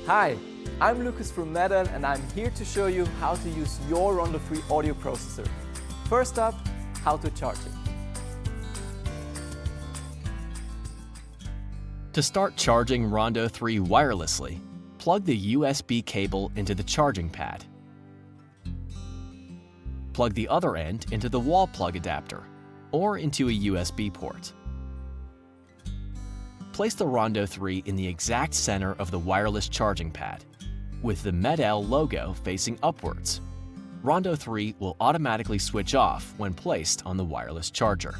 Hi, I'm Lucas from Metal and I'm here to show you how to use your Rondo 3 audio processor. First up, how to charge it. To start charging Rondo 3 wirelessly, plug the USB cable into the charging pad. Plug the other end into the wall plug adapter or into a USB port. Place the Rondo 3 in the exact center of the wireless charging pad, with the Metal logo facing upwards. Rondo 3 will automatically switch off when placed on the wireless charger.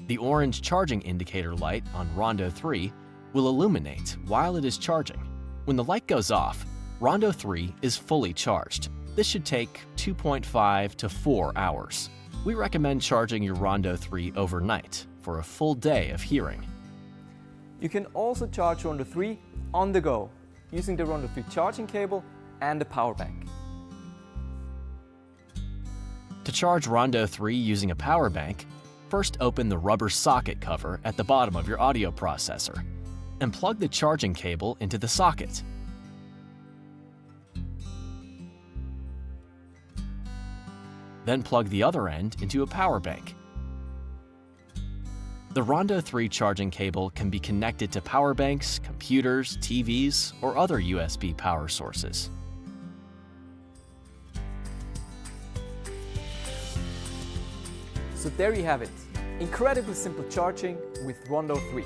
The orange charging indicator light on Rondo 3 will illuminate while it is charging. When the light goes off, Rondo 3 is fully charged. This should take 2.5 to 4 hours. We recommend charging your Rondo 3 overnight for a full day of hearing. You can also charge Rondo 3 on the go, using the Rondo 3 charging cable and a power bank. To charge Rondo 3 using a power bank, first open the rubber socket cover at the bottom of your audio processor and plug the charging cable into the socket. Then plug the other end into a power bank. The Rondo 3 charging cable can be connected to power banks, computers, TVs, or other USB power sources. So there you have it. Incredibly simple charging with Rondo 3.